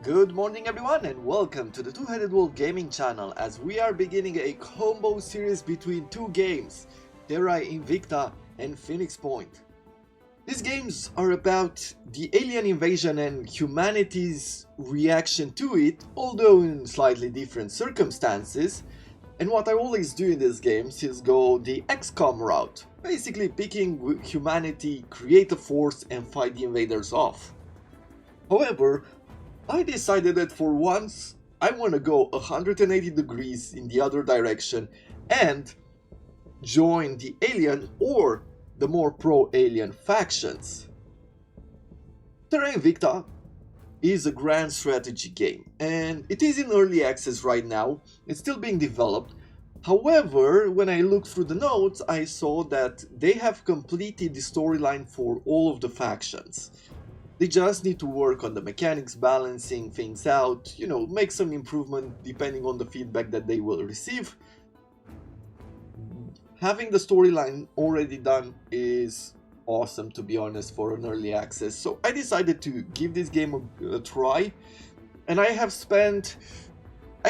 Good morning everyone and welcome to the Two-Headed Wolf Gaming channel as we are beginning a combo series between two games, Terra Invicta and Phoenix Point. These games are about the alien invasion and humanity's reaction to it, although in slightly different circumstances. And what I always do in these games is go the Xcom route, basically picking humanity, create a force and fight the invaders off. However, I decided that for once I want to go 180 degrees in the other direction and join the alien or the more pro-alien factions. Terra Invicta is a grand strategy game and it is in early access right now. It's still being developed. However, when I looked through the notes, I saw that they have completed the storyline for all of the factions. They just need to work on the mechanics, balancing things out, make some improvement depending on the feedback that they will receive. Having the storyline already done is awesome, to be honest, for an early access. So I decided to give this game a try, and I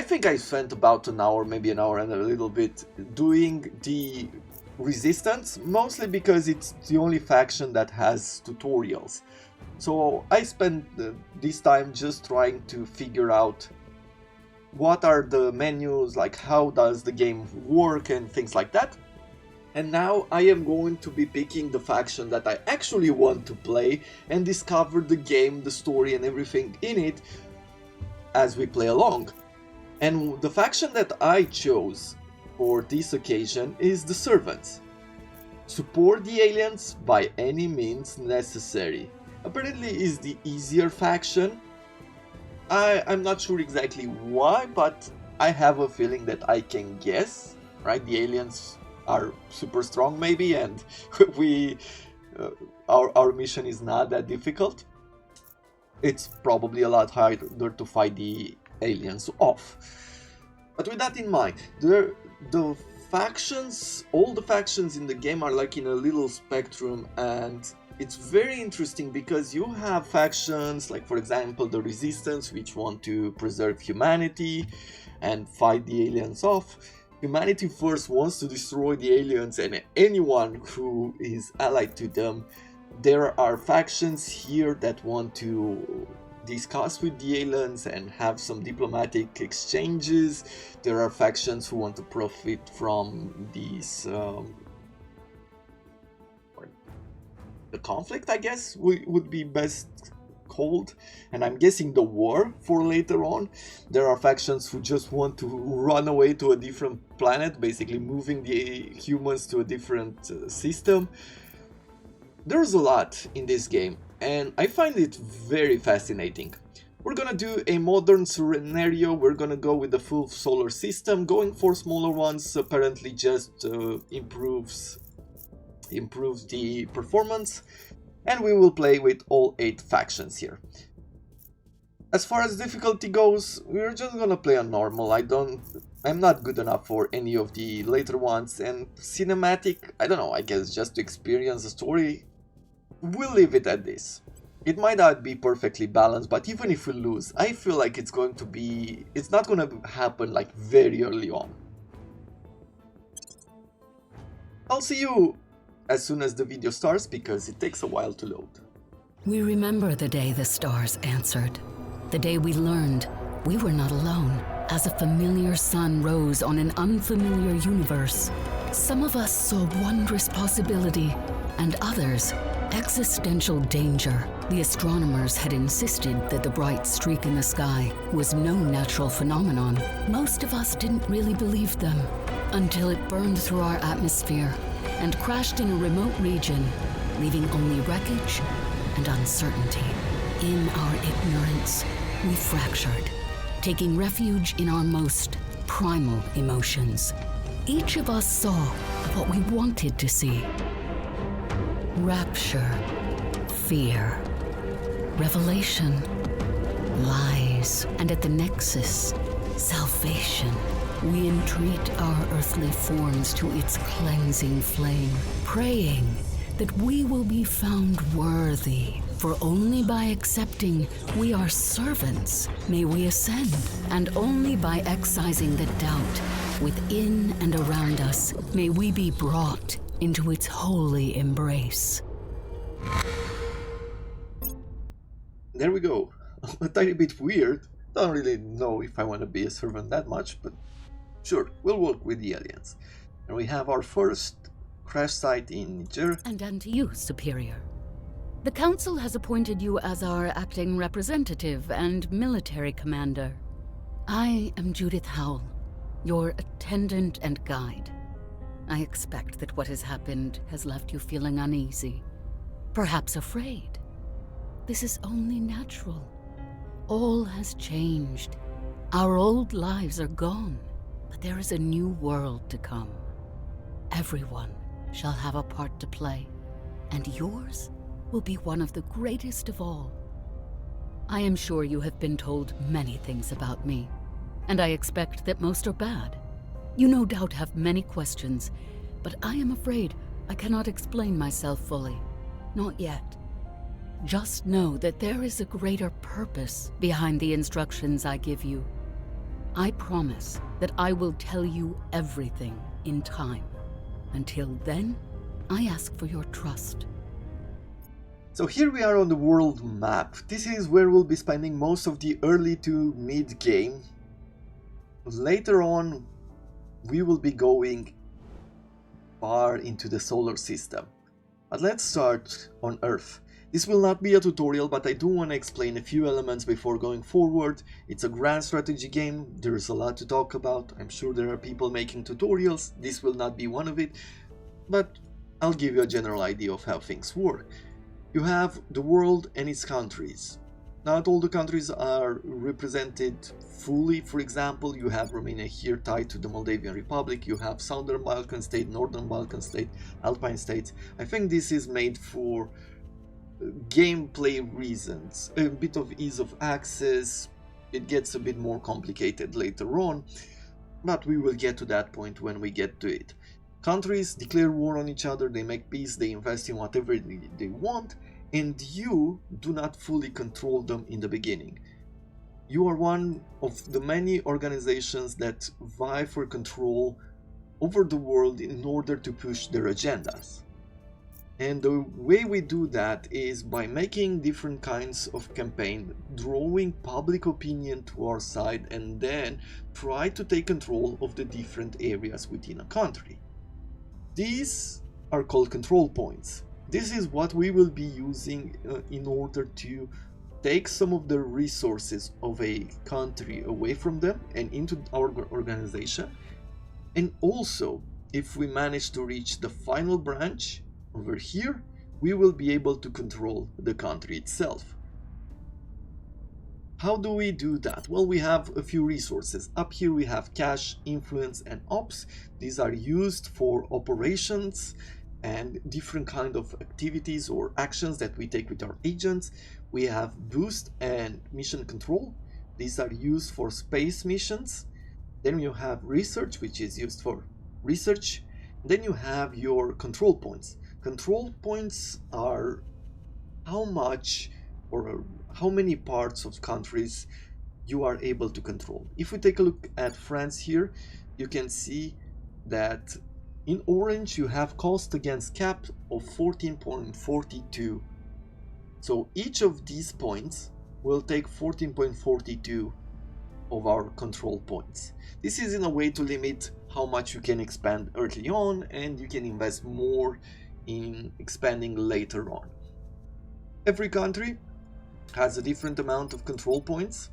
think I spent about an hour, maybe an hour and a little bit, doing the Resistance, mostly because it's the only faction that has tutorials. So I spent this time just trying to figure out what are the menus, like how does the game work and things like that. And now I am going to be picking the faction that I actually want to play and discover the game, the story and everything in it as we play along. And the faction that I chose for this occasion is the Servants. Support the aliens by any means necessary. Apparently is the easier faction. I'm not sure exactly why, but I have a feeling that I can guess, right? The aliens are super strong maybe, and our mission is not that difficult. It's probably a lot harder to fight the aliens off. But with that in mind, all the factions in the game are like in a little spectrum, and it's very interesting because you have factions like, for example, the Resistance, which want to preserve humanity and fight the aliens off. Humanity first wants to destroy the aliens and anyone who is allied to them. There are factions here that want to discuss with the aliens and have some diplomatic exchanges. There are factions who want to profit from these the conflict, I guess would be best called, and I'm guessing the war for later on. There are factions who just want to run away to a different planet, basically moving the humans to a different system. There's a lot in this game and I find it very fascinating. We're gonna do a modern scenario, we're gonna go with the full solar system. Going for smaller ones apparently just improves the performance, and we will play with all 8 factions here. As far as difficulty goes, we're just gonna play on normal. I'm not good enough for any of the later ones, and cinematic, I don't know, I guess just to experience the story, we'll leave it at this. It might not be perfectly balanced, but even if we lose, I feel like it's not gonna happen like very early on. I'll see you as soon as the video starts, because it takes a while to load. We remember the day the stars answered, the day we learned we were not alone, as a familiar sun rose on an unfamiliar universe. Some of us saw wondrous possibility, and others, existential danger. The astronomers had insisted that the bright streak in the sky was no natural phenomenon. Most of us didn't really believe them, until it burned through our atmosphere and crashed in a remote region, leaving only wreckage and uncertainty. In our ignorance, we fractured, taking refuge in our most primal emotions. Each of us saw what we wanted to see. Rapture, fear, revelation, lies, and at the nexus, salvation. We entreat our earthly forms to its cleansing flame, praying that we will be found worthy. For only by accepting we are servants may we ascend, and only by excising the doubt within and around us may we be brought into its holy embrace. There we go. A tiny bit weird. Don't really know if I want to be a servant that much, but sure, we'll work with the aliens. And we have our first crash site in Niger. And unto you, Superior. The Council has appointed you as our acting representative and military commander. I am Judith Howell, your attendant and guide. I expect that what has happened has left you feeling uneasy, perhaps afraid. This is only natural. All has changed. Our old lives are gone, but there is a new world to come. Everyone shall have a part to play, and yours will be one of the greatest of all. I am sure you have been told many things about me, and I expect that most are bad. You no doubt have many questions, but I am afraid I cannot explain myself fully. Not yet. Just know that there is a greater purpose behind the instructions I give you. I promise that I will tell you everything in time. Until then, I ask for your trust. So here we are on the world map. This is where we'll be spending most of the early to mid game. Later on, we will be going far into the solar system. But let's start on Earth. This will not be a tutorial, but I do want to explain a few elements before going forward. It's a grand strategy game, there's a lot to talk about. I'm sure there are people making tutorials, this will not be one of it, but I'll give you a general idea of how things work. You have the world and its countries. Not all the countries are represented fully. For example, you have Romania here tied to the Moldavian Republic, you have Southern Balkan state, Northern Balkan state, Alpine states. I think this is made for gameplay reasons, a bit of ease of access. It gets a bit more complicated later on, but we will get to that point when we get to it. Countries declare war on each other, they make peace, they invest in whatever they want, and you do not fully control them in the beginning. You are one of the many organizations that vie for control over the world in order to push their agendas. And the way we do that is by making different kinds of campaign, drawing public opinion to our side, and then try to take control of the different areas within a country. These are called control points. This is what we will be using in order to take some of the resources of a country away from them and into our organization. And also, if we manage to reach the final branch over here, we will be able to control the country itself. How do we do that? Well, we have a few resources. Up here we have cash, influence, and ops. These are used for operations and different kind of activities or actions that we take with our agents. We have boost and mission control. These are used for space missions. Then you have research, which is used for research. Then you have your control points. Control points are how much or how many parts of countries you are able to control. If we take a look at France here, you can see that in orange you have cost against cap of 14.42. So each of these points will take 14.42 of our control points. This is in a way to limit how much you can expand early on, and you can invest more in expanding later on. Every country has a different amount of control points.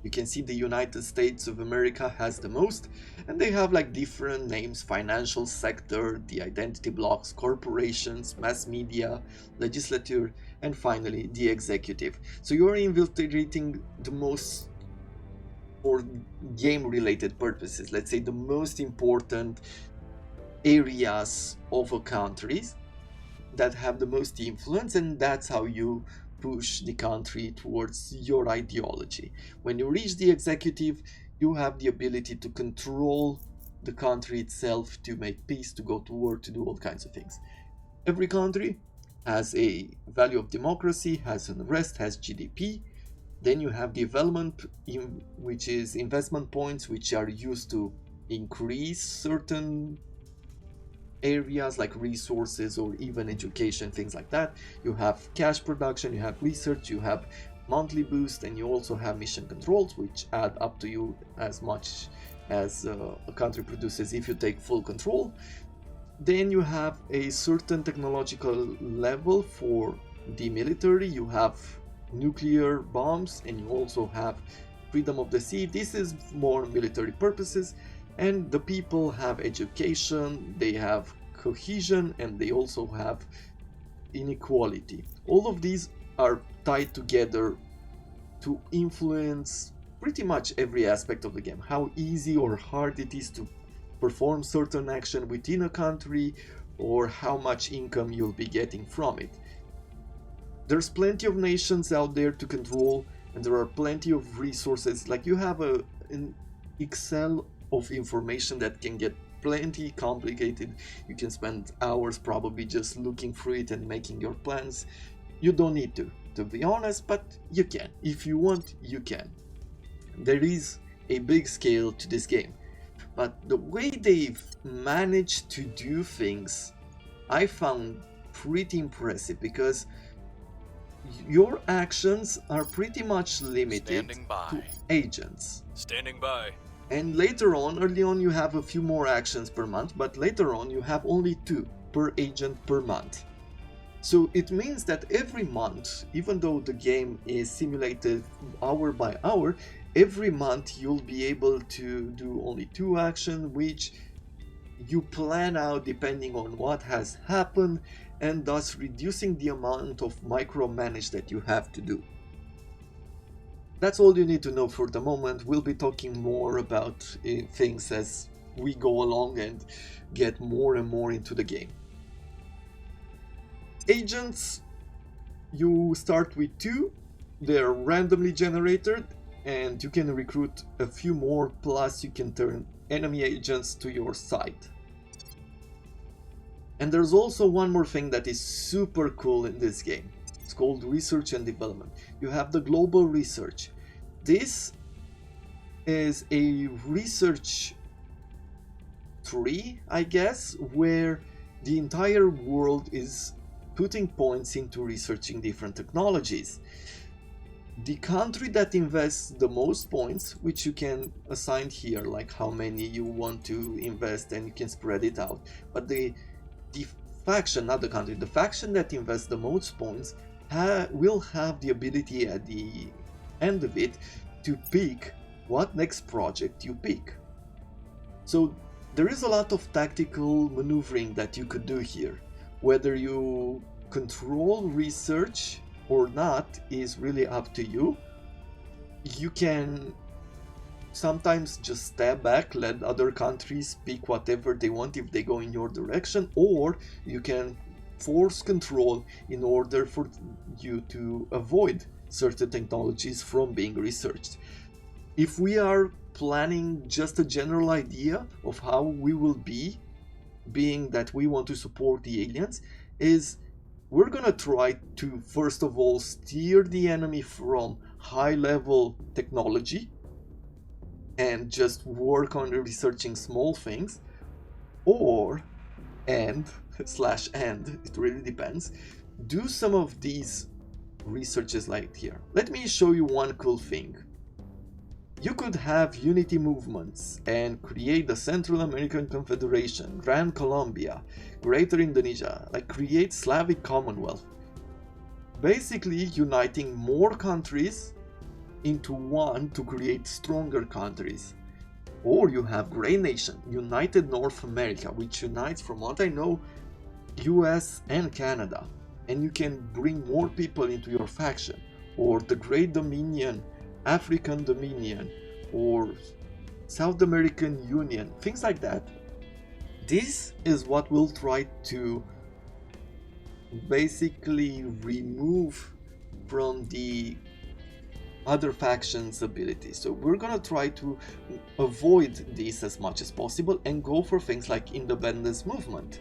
You can see the United States of America has the most, and they have like different names: financial sector, the identity blocks, corporations, mass media, legislature, and finally the executive. So you are infiltrating the most, for game related purposes, let's say the most important areas of a country that have the most influence, and that's how you push the country towards your ideology. When you reach the executive, you have the ability to control the country itself, to make peace, to go to war, to do all kinds of things. Every country has a value of democracy, has unrest, has GDP. Then you have development, which is investment points, which are used to increase certain areas like resources or even education, things like that. You have cash production, you have research, you have monthly boost, and you also have mission controls, which add up to you as much as a country produces if you take full control. Then you have a certain technological level for the military. You have nuclear bombs, and you also have freedom of the sea. This is more military purposes. And the people have education, they have cohesion, and they also have inequality. All of these are tied together to influence pretty much every aspect of the game. How easy or hard it is to perform certain action within a country, or how much income you'll be getting from it. There's plenty of nations out there to control, and there are plenty of resources. Like, you have an Excel of information that can get plenty complicated. You can spend hours probably just looking through it and making your plans. You don't need to be honest, but you can. If you want, you can. There is a big scale to this game, but the way they've managed to do things I found pretty impressive, because your actions are pretty much limited to agents. Standing by. And later on, early on, you have a few more actions per month, but later on you have only 2 per agent per month. So it means that every month, even though the game is simulated hour by hour, every month you'll be able to do only 2 actions, which you plan out depending on what has happened, and thus reducing the amount of micromanage that you have to do. That's all you need to know for the moment. We'll be talking more about things as we go along and get more and more into the game. Agents, you start with 2. They're randomly generated, and you can recruit a few more, plus you can turn enemy agents to your side. And there's also one more thing that is super cool in this game. It's called research and development. You have the global research. This is a research tree, I guess, where the entire world is putting points into researching different technologies. The country that invests the most points, which you can assign here, like how many you want to invest, and you can spread it out. But the faction, not the country, the faction that invests the most points will have the ability at the end of it to pick what next project you pick. So there is a lot of tactical maneuvering that you could do here. Whether you control research or not is really up to you. You can sometimes just step back, let other countries pick whatever they want if they go in your direction, or you can force control in order for you to avoid certain technologies from being researched. If we are planning just a general idea of how we will be, being that we want to support the aliens, is we're gonna try to first of all steer the enemy from high level technology and just work on researching small things, or and it really depends, do some of these researches like here. Let me show you one cool thing. You could have unity movements and create the Central American Confederation, Grand Colombia, Greater Indonesia, like create Slavic Commonwealth. Basically uniting more countries into one to create stronger countries. Or you have Grey Nation, United North America, which unites, from what I know, US and Canada, and you can bring more people into your faction. Or the Great Dominion, African Dominion, or South American Union, things like that. This is what we'll try to basically remove from the other factions' abilities. So we're gonna try to avoid this as much as possible and go for things like independence movement.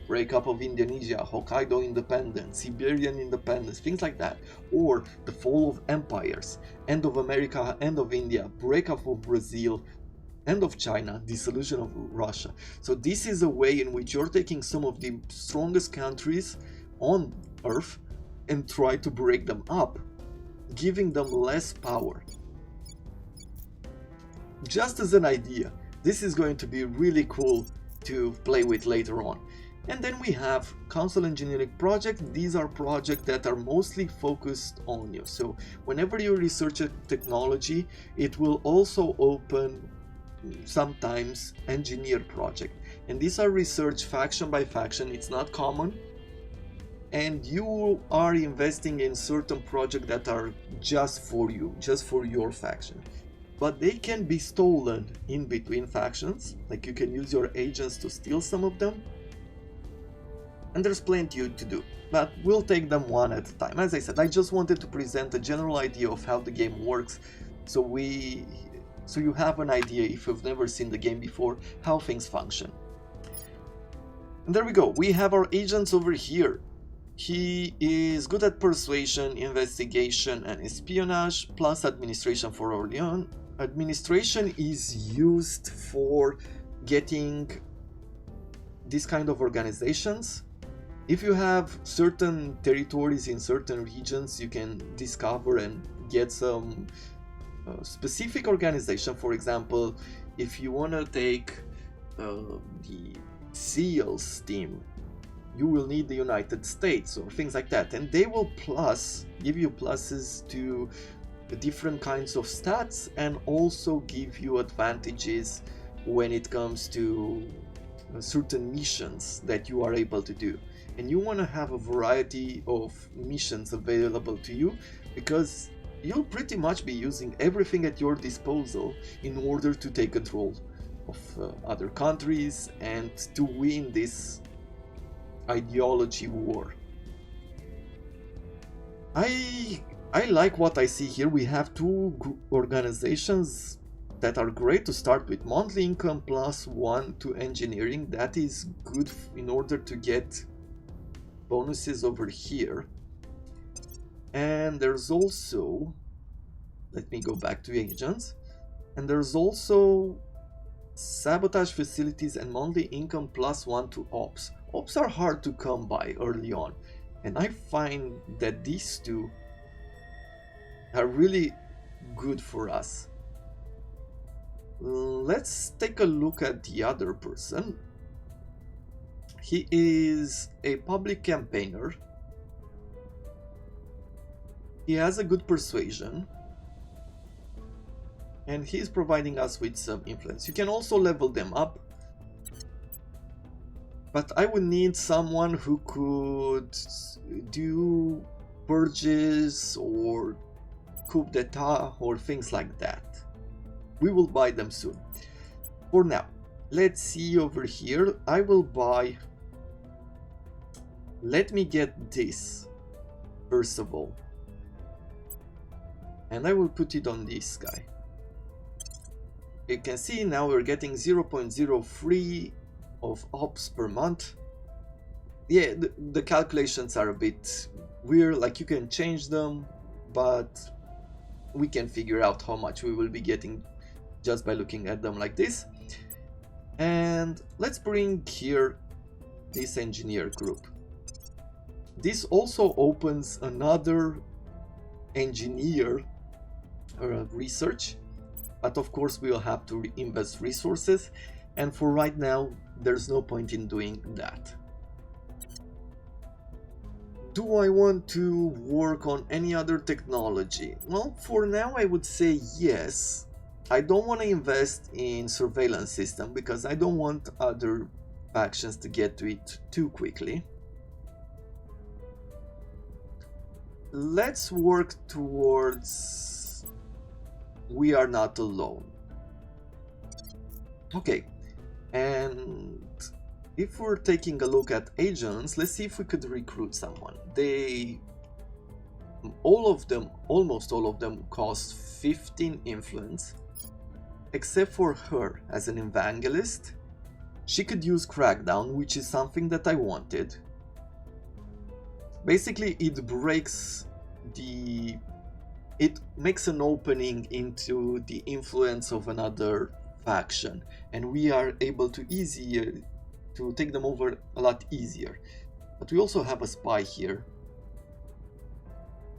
breakup of Indonesia, Hokkaido independence, Siberian independence, things like that, or the fall of empires, end of America, end of India, breakup of Brazil, end of China, dissolution of Russia. So this is a way in which you're taking some of the strongest countries on Earth and try to break them up, giving them less power. Just as an idea, this is going to be really cool to play with later on. And then we have Council Engineering Project. These are projects that are mostly focused on you. So whenever you research a technology, it will also open sometimes engineer project. And these are research faction by faction. It's not common. And you are investing in certain projects that are just for you, just for your faction. But they can be stolen in between factions, like you can use your agents to steal some of them. And there's plenty to do, but we'll take them one at a time. As I said, I just wanted to present a general idea of how the game works, so you have an idea, if you've never seen the game before, how things function. And there we go, we have our agents over here. He is good at persuasion, investigation, and espionage, plus administration for Orleans. Administration is used for getting this kind of organizations. If you have certain territories in certain regions, you can discover and get some specific organization. For example, if you want to take the SEALs team, you will need the United States or things like that, and they will give you pluses to different kinds of stats and also give you advantages when it comes to certain missions that you are able to do. And you want to have a variety of missions available to you, because you'll pretty much be using everything at your disposal in order to take control of other countries and to win this ideology war. I like what I see here. We have two organizations that are great to start with. Monthly income +1 to engineering. That is good in order to get bonuses over here. And there's also, let me go back to agents, and there's also sabotage facilities and monthly income +1 to ops. Ops are hard to come by early on, and I find that these two are really good for us. Let's take a look at the other person. He is a public campaigner. He has a good persuasion, and he is providing us with some influence. You can also level them up, but I would need someone who could do purges or coup d'etat or things like that. We will buy them soon. For now, let's see over here. I will buy, let me get this first of all, and I will put it on this guy. You can see now we're getting 0.03 of ops per month. Yeah, the calculations are a bit weird, like you can change them, but we can figure out how much we will be getting just by looking at them like this. And let's bring here this engineer group. This also opens another engineer research, but of course we will have to invest resources, and for right now there's no point in doing that. Do I want to work on any other technology? Well, for now I would say yes. I don't want to invest in surveillance system because I don't want other factions to get to it too quickly. Let's work towards we are not alone. Okay, and if we're taking a look at agents, let's see if we could recruit someone. Almost all of them cost 15 influence, except for her as an evangelist. She could use Crackdown, which is something that I wanted. Basically, it makes an opening into the influence of another faction, and we are able to take them over a lot easier. But we also have a spy here,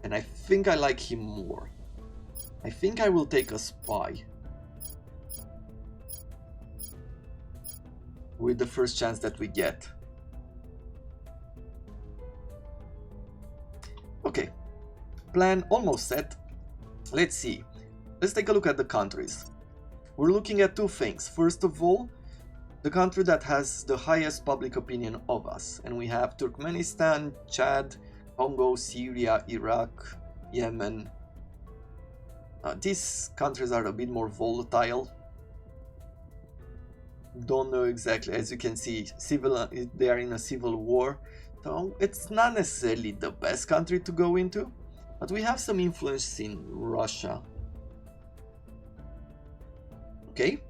and I think I like him more. I think I will take a spy with the first chance that we get. Okay, plan almost set. Let's see. Let's take a look at the countries. We're looking at two things. First of all, the country that has the highest public opinion of us. And we have Turkmenistan, Chad, Congo, Syria, Iraq, Yemen. These countries are a bit more volatile. Don't know exactly. As you can see, they are in a civil war. So it's not necessarily the best country to go into. But we have some influence in Russia. Okay.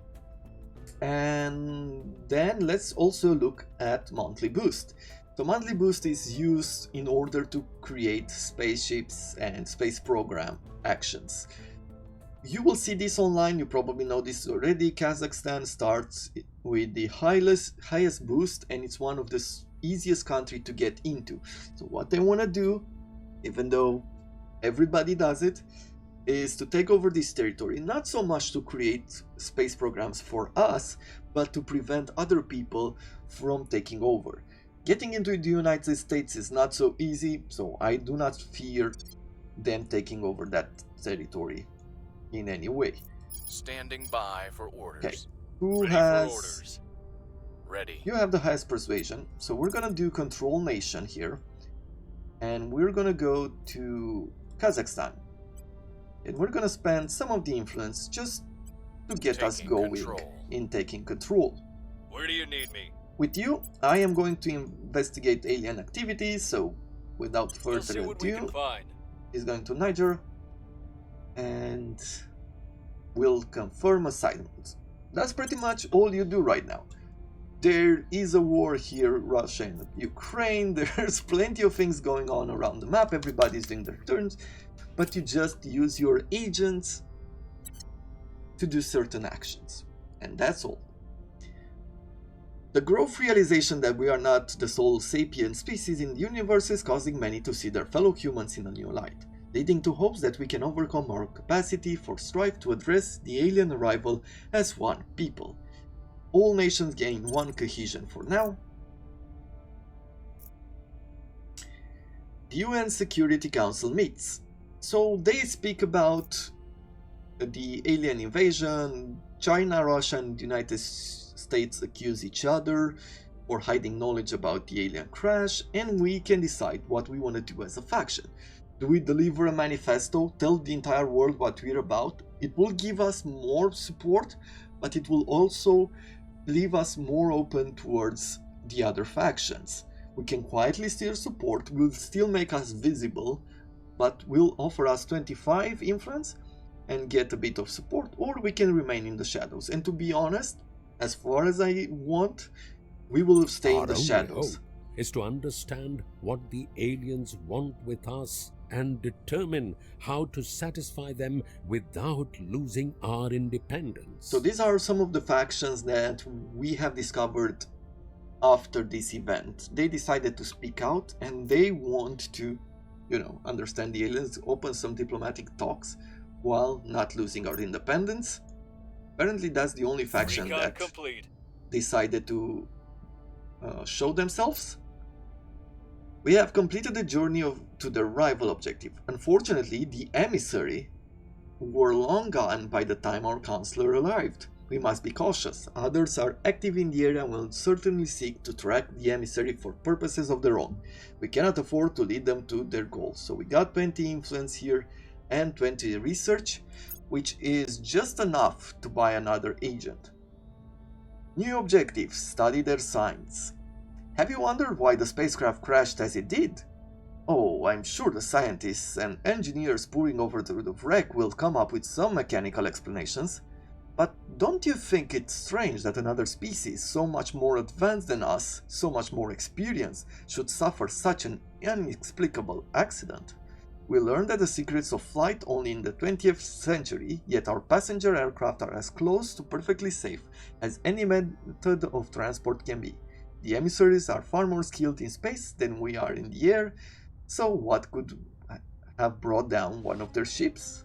And then let's also look at monthly boost. So monthly boost is used in order to create spaceships and space program actions. You will see this online, you probably know this already. Kazakhstan starts with the highest boost, and it's one of the easiest country to get into. So what they want to do, even though everybody does it, is to take over this territory, not so much to create space programs for us, but to prevent other people from taking over. Getting into the United States is not so easy, so I do not fear them taking over that territory in any way. Standing by for orders. Okay, who Ready has... for orders. Ready. You have the highest persuasion, so we're gonna do control nation here, and we're gonna go to Kazakhstan, and we're gonna spend some of the influence just to get us going in taking control. Where do you need me? With you, I am going to investigate alien activities, so without We'll see further what we can ado, find. he's going to Niger, and will confirm assignments. That's pretty much all you do right now. There is a war here, Russia and Ukraine, there's plenty of things going on around the map, everybody's doing their turns, but you just use your agents to do certain actions, and that's all. The growth realization that we are not the sole sapient species in the universe is causing many to see their fellow humans in a new light, leading to hopes that we can overcome our capacity for strife to address the alien arrival as one people. All nations gain one cohesion for now. The UN Security Council meets. So they speak about the alien invasion. China, Russia and the United States accuse each other for hiding knowledge about the alien crash, and we can decide what we want to do as a faction. Do we deliver a manifesto, tell the entire world what we're about? It will give us more support, but it will also leave us more open towards the other factions. We can quietly steer support, will still make us visible, but will offer us 25 influence and get a bit of support, or we can remain in the shadows. And to be honest, as far as I want, we will stay in the shadows. Our only hope is to understand what the aliens want with us and determine how to satisfy them without losing our independence. So these are some of the factions that we have discovered after this event. They decided to speak out and they want to, understand the aliens, open some diplomatic talks while not losing our independence. Apparently that's the only faction that decided to show themselves. We have completed the journey to the rival objective. Unfortunately, the emissary were long gone by the time our counselor arrived. We must be cautious. Others are active in the area and will certainly seek to track the emissary for purposes of their own. We cannot afford to lead them to their goals. So we got 20 influence here and 20 research, which is just enough to buy another agent. New objectives: study their signs. Have you wondered why the spacecraft crashed as it did? Oh, I'm sure the scientists and engineers poring over the wreck will come up with some mechanical explanations. But don't you think it's strange that another species so much more advanced than us, so much more experienced, should suffer such an inexplicable accident? We learned that the secrets of flight only in the 20th century, yet our passenger aircraft are as close to perfectly safe as any method of transport can be. The emissaries are far more skilled in space than we are in the air, so what could have brought down one of their ships?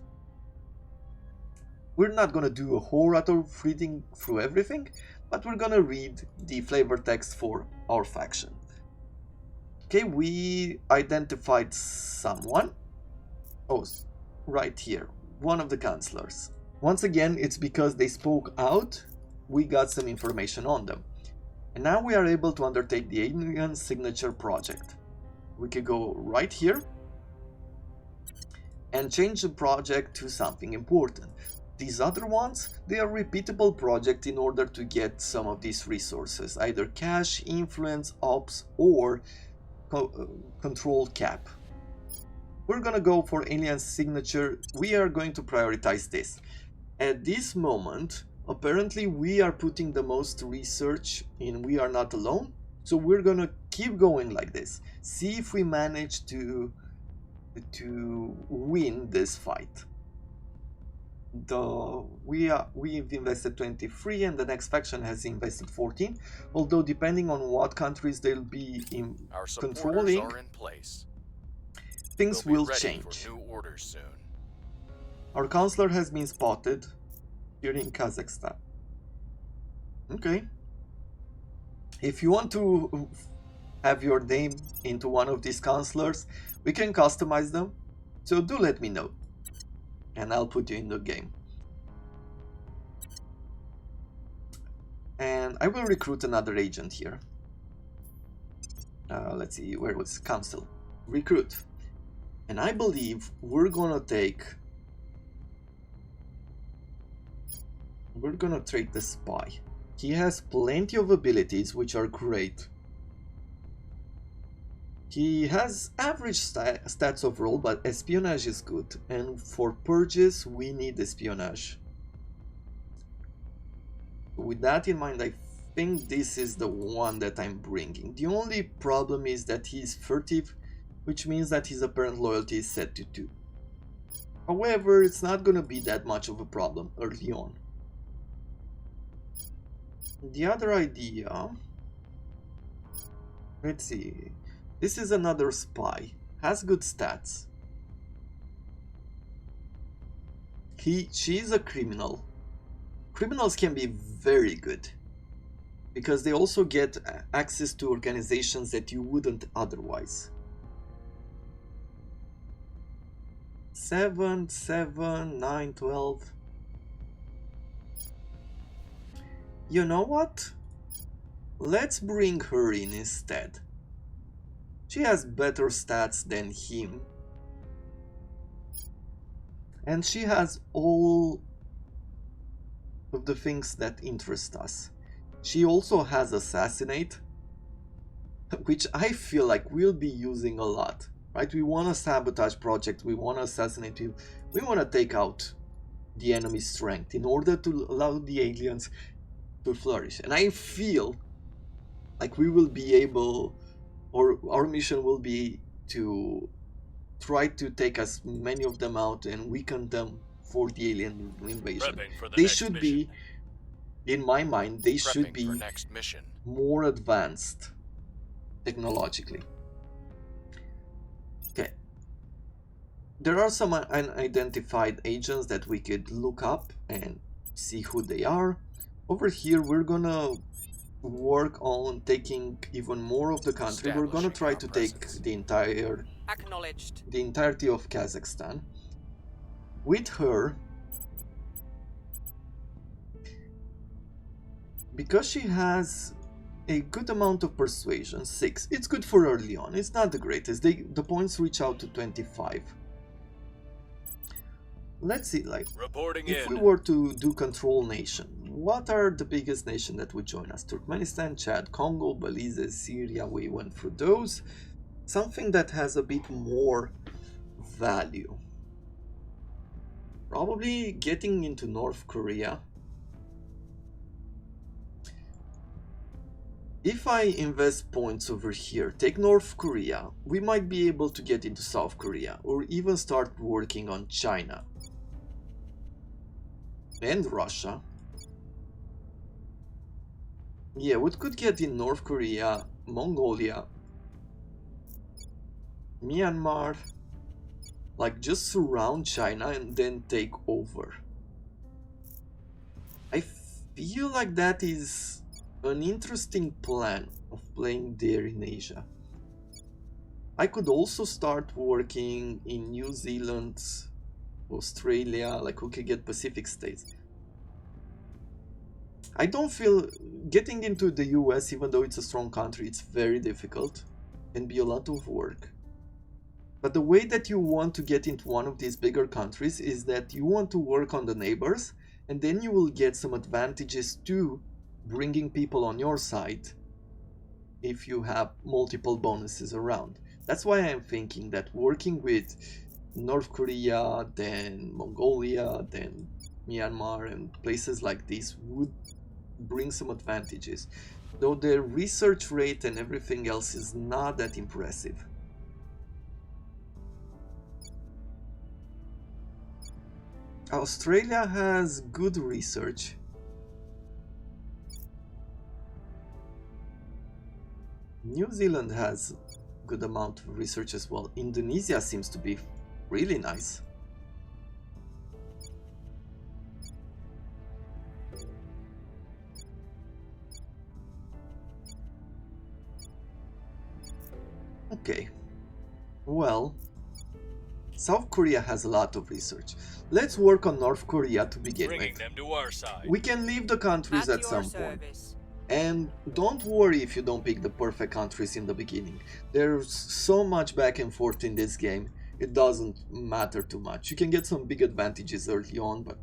We're not gonna do a whole lot of reading through everything, but we're gonna read the flavor text for our faction. Okay, we identified someone. Oh, right here, one of the counselors. Once again, it's because they spoke out, we got some information on them. And now we are able to undertake the alien signature project. We could go right here and change the project to something important. These other ones, they are repeatable projects in order to get some of these resources, either cash, influence, ops, or control cap. We're gonna go for alien signature. We are going to prioritize this. At this moment, apparently we are putting the most research in We Are Not Alone, so we're gonna keep going like this. See if we manage to win this fight. We've invested 23 and the next faction has invested 14, although depending on what countries they'll be controlling, are in place. things We'll will be ready change. for new orders soon. Our counselor has been spotted here in Kazakhstan. Okay. If you want to have your name into one of these counselors, we can customize them, so do let me know and I'll put you in the game. And I will recruit another agent here. Let's see, where was council? Recruit. And I believe we're gonna take the spy. He has plenty of abilities which are great. He has average stats overall, but espionage is good, and for purges we need espionage. With that in mind, I think this is the one that I'm bringing. The only problem is that he's furtive, which means that his apparent loyalty is set to 2. However, it's not gonna be that much of a problem early on. The other idea, let's see, this is another spy, has good stats. She is a criminal. Criminals can be very good because they also get access to organizations that you wouldn't otherwise. 7, 7, 9, 12. You know what? Let's bring her in instead. She has better stats than him. And she has all of the things that interest us. She also has Assassinate, which I feel like we'll be using a lot. Right? We want to sabotage project, we want to assassinate people, we want to take out the enemy's strength in order to allow the aliens to flourish. And I feel like we will be able, or our mission will be to try to take as many of them out and weaken them for the alien invasion. They should be, in my mind, they should be more advanced technologically. Okay. There are some unidentified agents that we could look up and see who they are. Over here, we're gonna work on taking even more of the country. We're gonna try to take the entirety of Kazakhstan. With her, because she has a good amount of persuasion, 6. It's good for early on. It's not the greatest. The points reach out to 25. Let's see, like, if we were to do control nation, what are the biggest nation that would join us? Turkmenistan, Chad, Congo, Belize, Syria, we went through those. Something that has a bit more value. Probably getting into North Korea. If I invest points over here, take North Korea, we might be able to get into South Korea or even start working on China and Russia. Yeah, we could get in North Korea, Mongolia, Myanmar, like just surround China and then take over. I feel like that is an interesting plan of playing there in Asia. I could also start working in New Zealand, Australia, like we could get Pacific states. I don't feel getting into the US, even though it's a strong country, it's very difficult and be a lot of work. But the way that you want to get into one of these bigger countries is that you want to work on the neighbors, and then you will get some advantages to bringing people on your side if you have multiple bonuses around. That's why I'm thinking that working with North Korea, then Mongolia, then Myanmar and places like this would bring some advantages, though their research rate and everything else is not that impressive. Australia has good research. New Zealand has good amount of research as well. Indonesia seems to be really nice. Okay, well, South Korea has a lot of research. Let's work on North Korea to begin Bringing with. them to our side. We can leave the countries at some point. And don't worry if you don't pick the perfect countries in the beginning. There's so much back and forth in this game, it doesn't matter too much. You can get some big advantages early on, but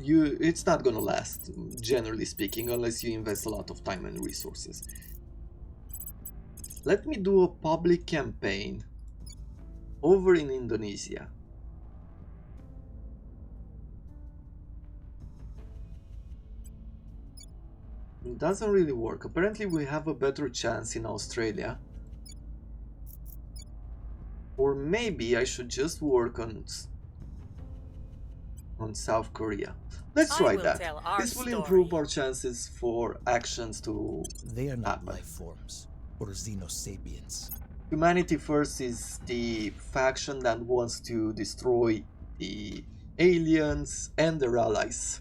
it's not gonna last, generally speaking, unless you invest a lot of time and resources. Let me do a public campaign over in Indonesia. It doesn't really work. Apparently we have a better chance in Australia. Or maybe I should just work on South Korea. Let's try that. This will improve our chances for actions to They are not happen. life forms or xenosapiens. Humanity First is the faction that wants to destroy the aliens and their allies.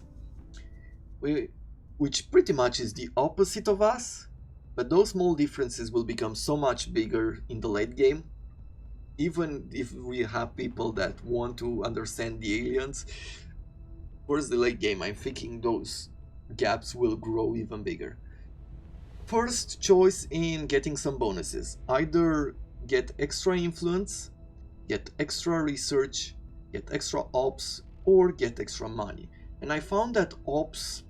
Which pretty much is the opposite of us, but those small differences will become so much bigger in the late game. Even if we have people that want to understand the aliens, towards the late game I'm thinking those gaps will grow even bigger. First choice in getting some bonuses. Either get extra influence, get extra research, get extra ops, or get extra money. And I found that ops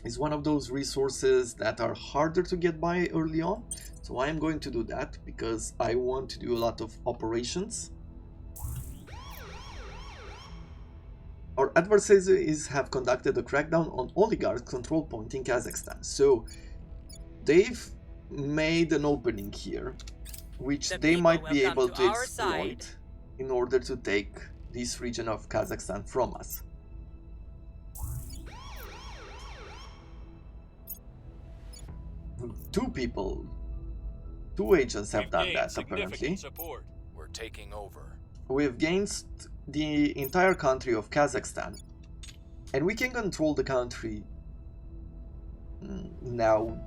is one of those resources that are harder to get by early on. So I am going to do that because I want to do a lot of operations. Our adversaries have conducted a crackdown on oligarch control point in Kazakhstan. So they've made an opening here, which they might be able to exploit in order to take this region of Kazakhstan from us. Two agents have done that apparently. Support. We're taking over. We've gained the entire country of Kazakhstan, and we can control the country now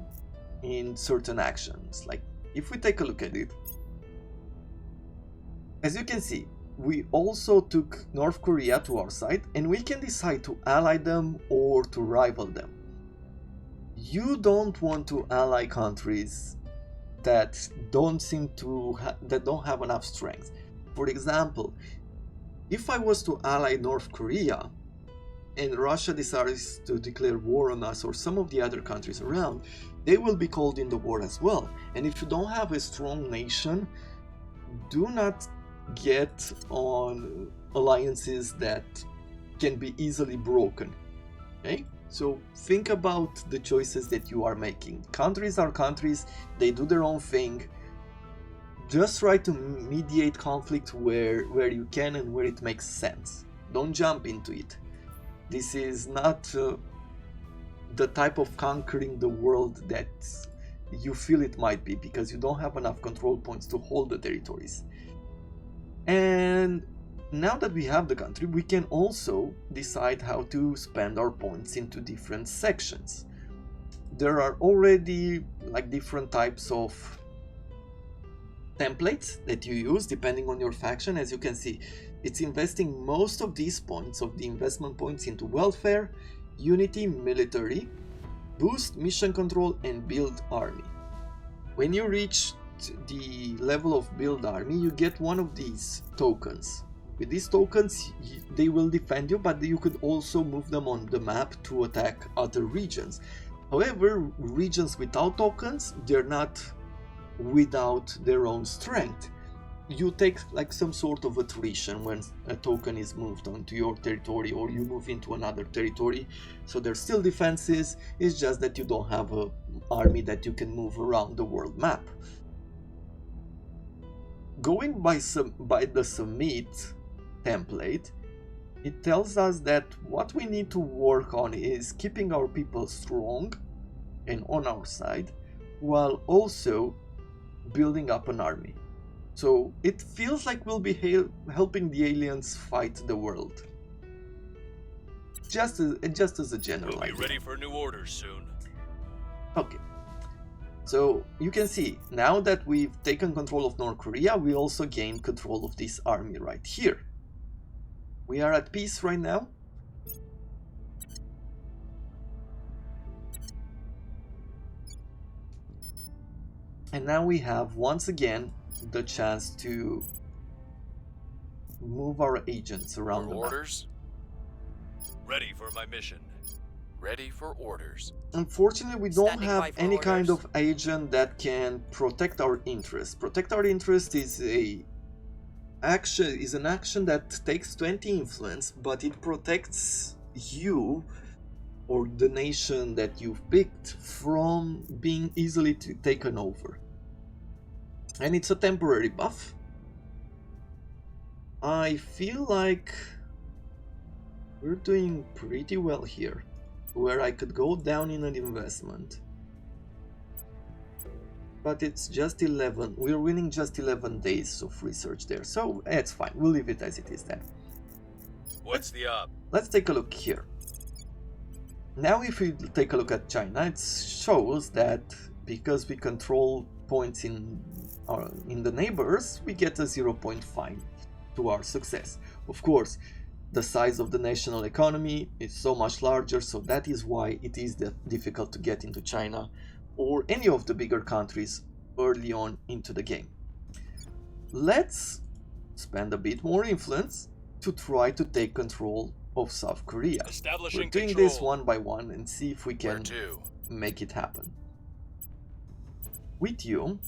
in certain actions. Like if we take a look at it, as you can see, we also took North Korea to our side, and we can decide to ally them or to rival them. You don't want to ally countries that don't have enough strength. For example, if I was to ally North Korea and Russia decides to declare war on us or some of the other countries around, they will be called in the war as well. And if you don't have a strong nation, do not get on alliances that can be easily broken. Okay? So think about the choices that you are making. Countries are countries, they do their own thing. Just try to mediate conflict where you can and where it makes sense. Don't jump into it. This is not the type of conquering the world that you feel it might be, because you don't have enough control points to hold the territories. And now that we have the country, we can also decide how to spend our points into different sections. There are already like different types of templates that you use depending on your faction. As you can see, it's investing most of these points, of the investment points, into welfare, unity, military, boost, mission control, and build army. When you reach the level of build army, you get one of these tokens. With these tokens, they will defend you, but you could also move them on the map to attack other regions. However, regions without tokens, they're not without their own strength. You take like some sort of attrition when a token is moved onto your territory, or you move into another territory. So there's still defenses, it's just that you don't have an army that you can move around the world map. Going by the submit template, it tells us that what we need to work on is keeping our people strong and on our side, while also building up an army. So it feels like we'll be helping the aliens fight the world. Just as a general idea. We'll be ready for new orders soon. Okay. So you can see, now that we've taken control of North Korea, we also gained control of this army right here. We are at peace right now. And now we have, once again, the chance to move our agents around the map. Orders? Ready for my mission. Ready for orders. Unfortunately, we don't Standing have by for any kind orders. of agent that can protect our interest. Protect our interest is an action that takes 20 influence, but it protects you or the nation that you've picked from being easily taken over. And it's a temporary buff. I feel like we're doing pretty well here, where I could go down in an investment. But it's just 11, we're winning just 11 days of research there, so it's fine, we'll leave it as it is then. What's the up? Let's take a look here. Now if we take a look at China, it shows that because we control points in the neighbors, we get a 0.5 to our success. Of course, the size of the national economy is so much larger, so that is why it is difficult to get into China or any of the bigger countries early on into the game. Let's spend a bit more influence to try to take control of South Korea. Establishing We're doing control. this one by one and see if we Where can to? make it happen. With you,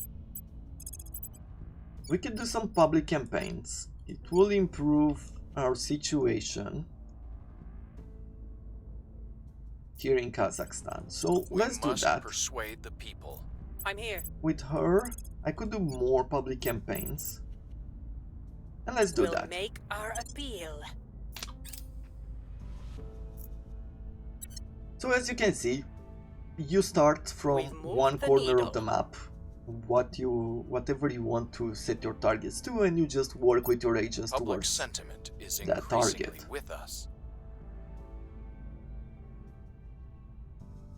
we can do some public campaigns. It will improve our situation here in Kazakhstan. So let's do must that. persuade the people. I'm here. With her, I could do more public campaigns. And let's do We'll that. make our appeal. So as you can see, you start from We've moved one the corner needle. of the map, whatever you want to set your targets to, and you just work with your agents Public towards sentiment is that increasingly target. with us.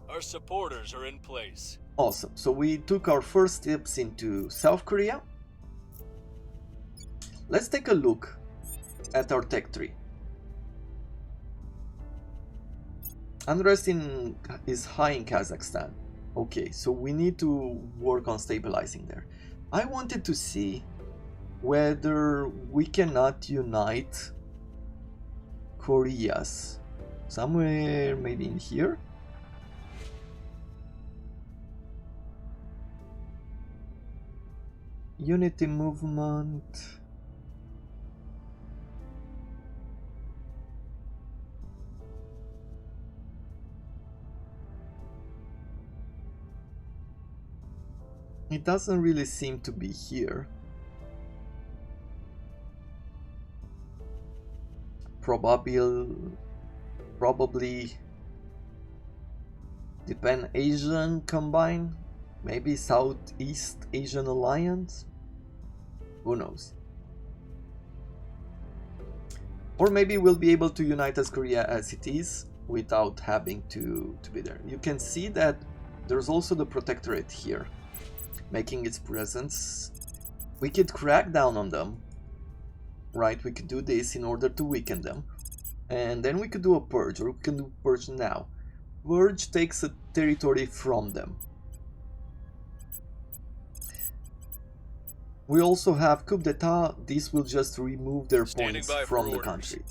Our supporters are in place. Awesome. So we took our first steps into South Korea. Let's take a look at our tech tree. Unrest is high in Kazakhstan. Okay, so we need to work on stabilizing there. I wanted to see whether we cannot unite Koreas somewhere, maybe in here. Unity movement. It doesn't really seem to be here. Probably the Pan-Asian combine, maybe Southeast Asian Alliance, who knows. Or maybe we'll be able to unite as Korea as it is without having to be there. You can see that there's also the Protectorate here, making its presence. We could crack down on them, right? We could do this in order to weaken them. And then we could do a purge, or we can do purge now. Purge takes a territory from them. We also have coup d'etat. This will just remove their points from the country.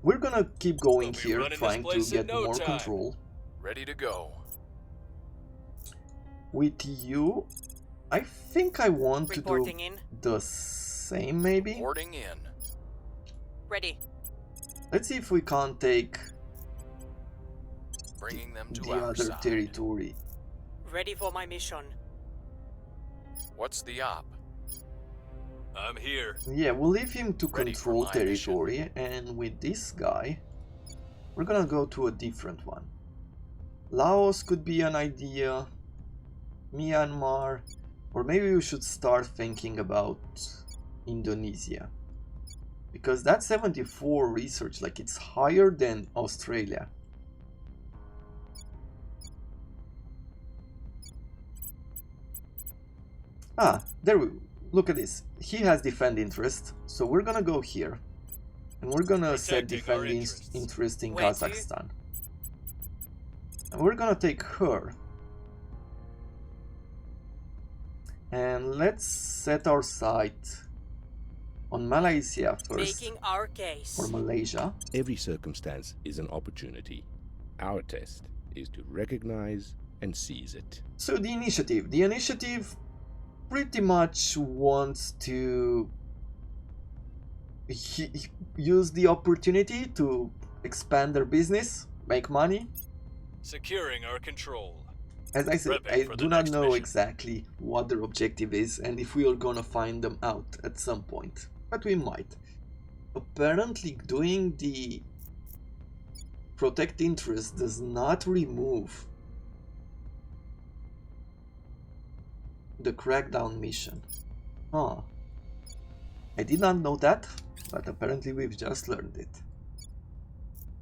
We're gonna keep going here, trying to get more control. Ready to go. With you, I think I want to do the same, maybe? Reporting in. Ready. Let's see if we can't take Bringing them to the our other side. territory. Ready for my mission. What's the op? I'm here. Yeah, we'll leave him to Ready for control my territory, and with this guy, we're gonna go to a different one. Laos could be an idea, Myanmar, or maybe we should start thinking about Indonesia. Because that 74 research, like, it's higher than Australia. Ah, there we look at this. He has defend interest, so we're gonna go here. And we're gonna set defend interest in Kazakhstan. And we're gonna take her. And let's set our sight on Malaysia first. Making our case. Or Malaysia. Every circumstance is an opportunity. Our test is to recognize and seize it. So the initiative. The initiative pretty much wants to use the opportunity to expand their business, make money. Securing our control. As I said, Prepping I for do the not next know mission. exactly what their objective is and if we are gonna find them out at some point, but we might. Apparently doing the protect interest does not remove the crackdown mission. Huh. I did not know that, but apparently we've just learned it.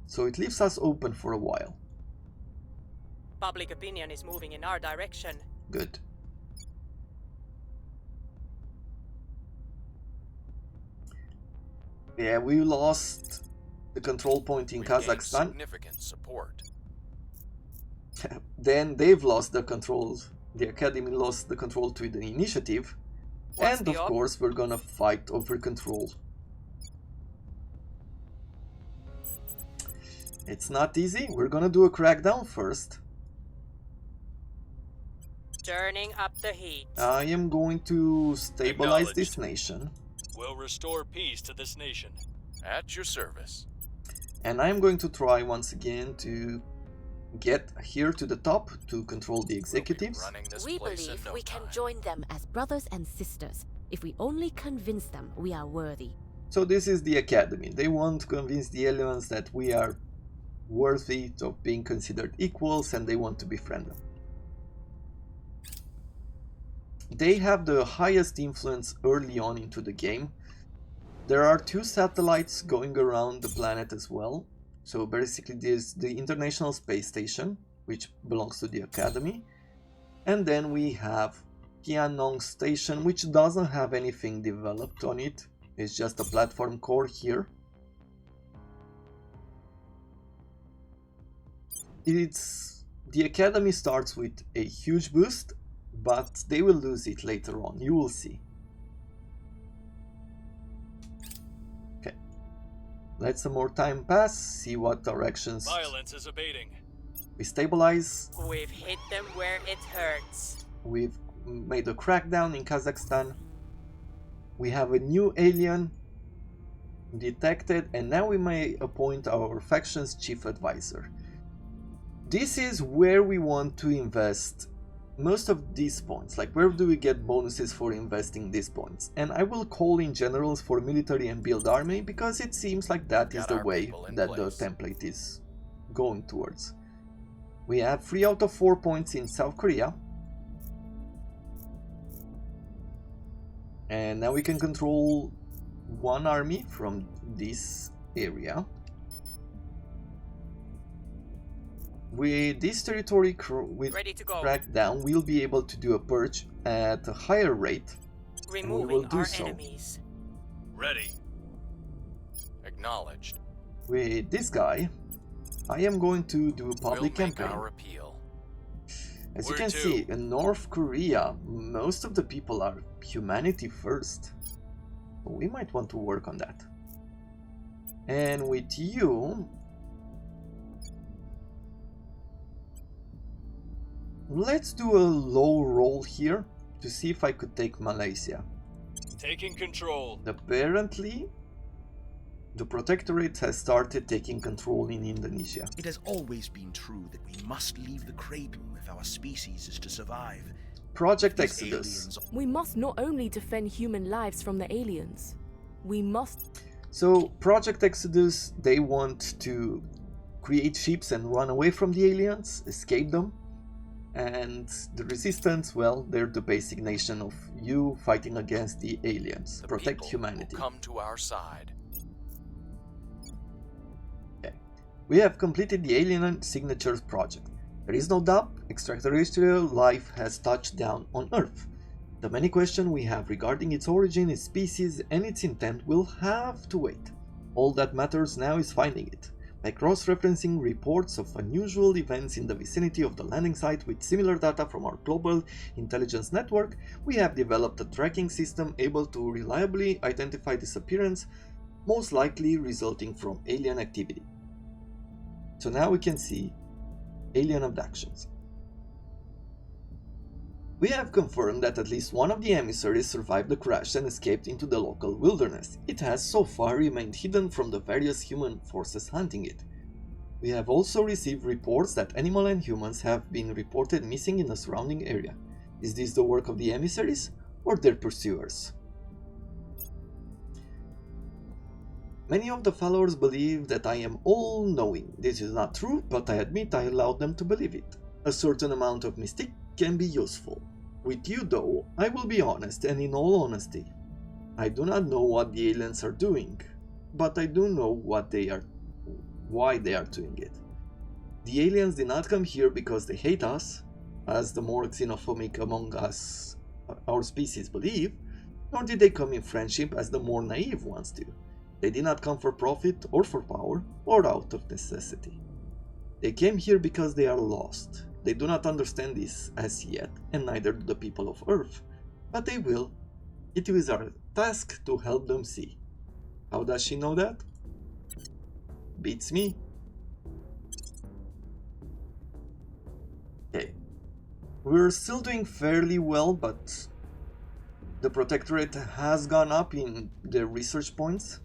So it leaves us open for a while. Public opinion is moving in our direction. Good. Yeah, we lost the control point in We gained Kazakhstan. significant support. Then they've lost the control. The academy lost the control to the initiative. What's And the of op? course we're gonna fight over control. It's not easy. We're gonna do a crackdown first. Turning up the heat. I am going to stabilize this Acknowledged. nation. We'll restore peace to this nation. At your service. And I'm going to try once again to get here to the top to control the executives. We'll be running this We place in believe no we can time. join them as brothers and sisters. If we only convince them we are worthy. So this is the academy. They want to convince the aliens that we are worthy of being considered equals and they want to befriend them. They have the highest influence early on into the game. There are 2 satellites going around the planet as well. So basically there's the International Space Station, which belongs to the Academy. And then we have Tianong Station, which doesn't have anything developed on it. It's just a platform core here. The Academy starts with a huge boost, but they will lose it later on. You will see. Okay. Let some more time pass, see what directions Violence is abating. we stabilize. We've hit them where it hurts. We've made a crackdown in Kazakhstan. We have a new alien detected, and now we may appoint our faction's chief advisor. This is where we want to invest most of these points, like where do we get bonuses for investing these points? And I will call in generals for military and build army, because it seems like that is the way that the template is going towards. We have 3 out of 4 points in South Korea. And now we can control 1 army from this area. With this territory with crackdown, we'll be able to do a purge at a higher rate. Removing we will do our so. enemies. Ready. Acknowledged. With this guy, I am going to do a public We'll make campaign. our appeal. As you Where can to? see, in North Korea, most of the people are humanity first. We might want to work on that. And with you, let's do a low roll here to see if I could take Malaysia. Taking control. Apparently, the Protectorate has started taking control in Indonesia. It has always been true that we must leave the cradle if our species is to survive. Project These Exodus. aliens- We must not only defend human lives from the aliens, we must... So, Project Exodus, they want to create ships and run away from the aliens, escape them. And the Resistance, well, they're the basic nation of you fighting against the aliens. The Protect people humanity. will come to our side. Okay. We have completed the Alien Signatures project. There is no doubt extraterrestrial life has touched down on Earth. The many questions we have regarding its origin, its species, and its intent will have to wait. All that matters now is finding it. By cross-referencing reports of unusual events in the vicinity of the landing site with similar data from our global intelligence network, we have developed a tracking system able to reliably identify disappearance, most likely resulting from alien activity. So now we can see alien abductions. We have confirmed that at least one of the emissaries survived the crash and escaped into the local wilderness. It has so far remained hidden from the various human forces hunting it. We have also received reports that animal and humans have been reported missing in the surrounding area. Is this the work of the emissaries or their pursuers? Many of the followers believe that I am all-knowing. This is not true, but I admit I allowed them to believe it. A certain amount of mystique can be useful. With you though, I will be honest, and in all honesty, I do not know what the aliens are doing, but I do know why they are doing it. The aliens did not come here because they hate us, as the more xenophobic among us, our species, believe, nor did they come in friendship as the more naive ones do. They did not come for profit or for power or out of necessity. They came here because they are lost. They do not understand this as yet, and neither do the people of Earth. But they will. It is our task to help them see. How does she know that? Beats me. Okay. We're still doing fairly well, but the Protectorate has gone up in their research points.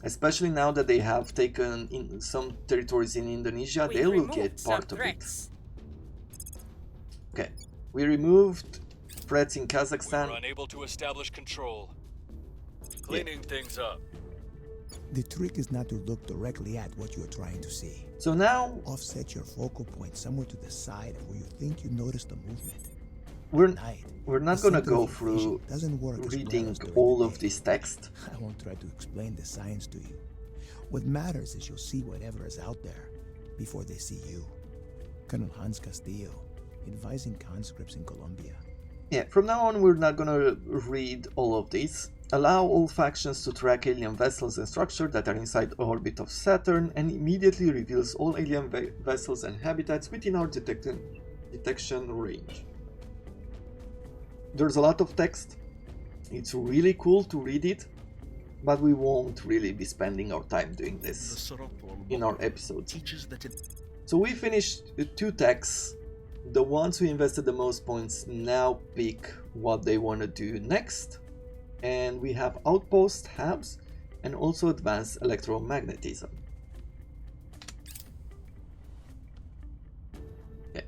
Especially now that they have taken in some territories in Indonesia, they will get part of it. Okay, we removed threats in Kazakhstan. We were unable to establish control. Cleaning things up. The trick is not to look directly at what you're trying to see. So now Offset your focal point somewhere to the side of where you think you noticed the movement. we're not gonna go through reading all of this text. I won't try to explain the science to you. What matters is you'll see whatever is out there before they see you. Colonel Hans Castillo, advising conscripts in Colombia. Yeah, from now on we're not gonna read all of this. Allow all factions to track alien vessels and structure that are inside orbit of Saturn, and immediately reveals all alien vessels and habitats within our detection range. There's a lot of text. It's really cool to read it, but we won't really be spending our time doing this in our episodes. So we finished 2 texts. The ones who invested the most points now pick what they want to do next. And we have outpost hubs and also advanced electromagnetism. Okay.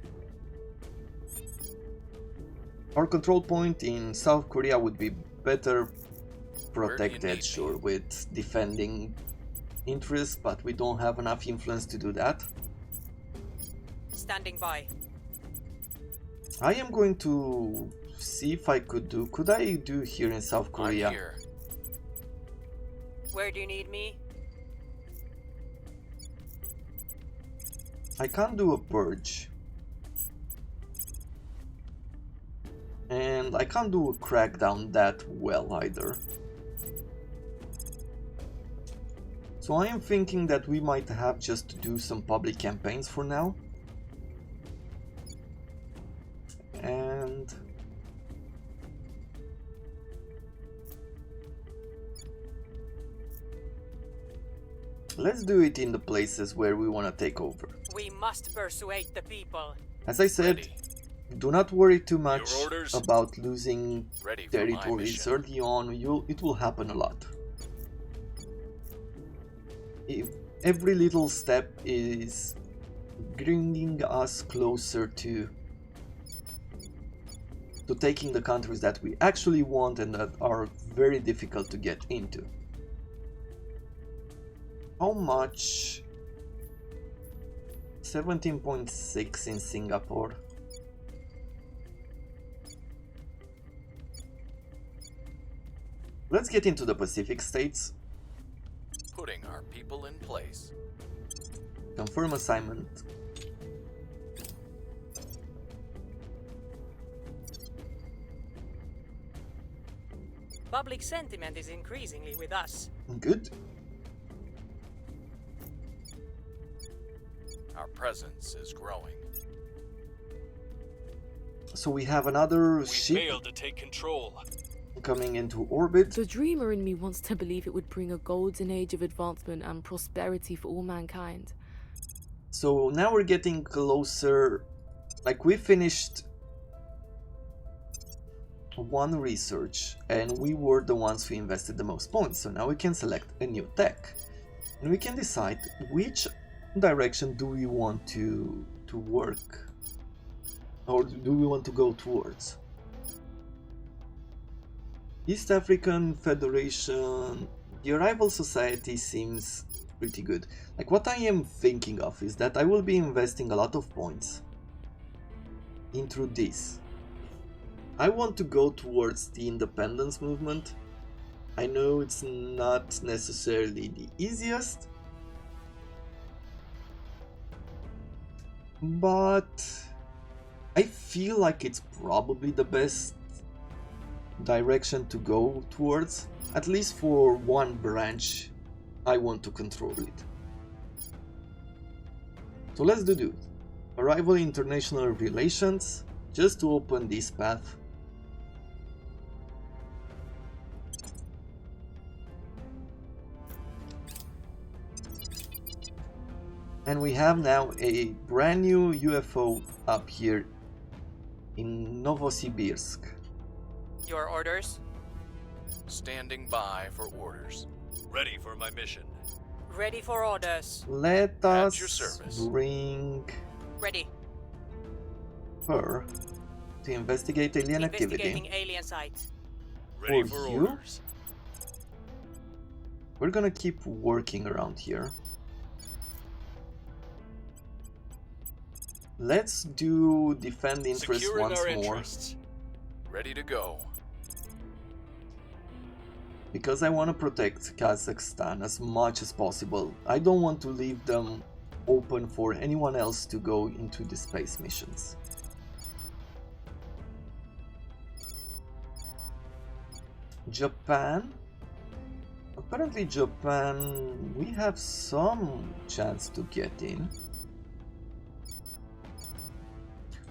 Our control point in South Korea would be better protected, need sure, with defending interests, but we don't have enough influence to do that. Standing by. I am going to see if I could I do here in South Korea? I'm here. Where do you need me? I can't do a purge. And I can't do a crackdown that well either. So I am thinking that we might have just to do some public campaigns for now. And let's do it in the places where we want to take over. We must persuade the people. As I said, Ready. do not worry too much Your orders? about losing Ready for my territories mission. early on. It will happen a lot. Every little step is bringing us closer to taking the countries that we actually want and that are very difficult to get into. How much? 17.6 in Singapore. Let's get into the Pacific states. Putting our people in place. Confirm assignment. Public sentiment is increasingly with us. Good. Our presence is growing. So we have another We ship failed to take control. coming into orbit. The dreamer in me wants to believe it would bring a golden age of advancement and prosperity for all mankind. So now we're getting closer. Like, we finished one research and we were the ones who invested the most points. So now we can select a new tech and we can decide which direction do we want to work, or do we want to go towards. East African Federation, the Arrival Society seems pretty good. Like, what I am thinking of is that I will be investing a lot of points into this. I want to go towards the independence movement. I know it's not necessarily the easiest, but I feel like it's probably the best direction to go towards. At least for one branch, I want to control it. So let's do it. Arrival International Relations, just to open this path. And we have now a brand new UFO up here in Novosibirsk. Your orders? Standing by for orders. Ready for my mission. Ready for orders. Let At your us service. bring Ready. her to investigate alien Investigating activity. alien site. Ready For for you? orders. We're gonna keep working around here. Let's do defend interest Securing once our more, interests. Ready to go. because I want to protect Kazakhstan as much as possible. I don't want to leave them open for anyone else to go into the space missions. Japan? Apparently Japan, we have some chance to get in.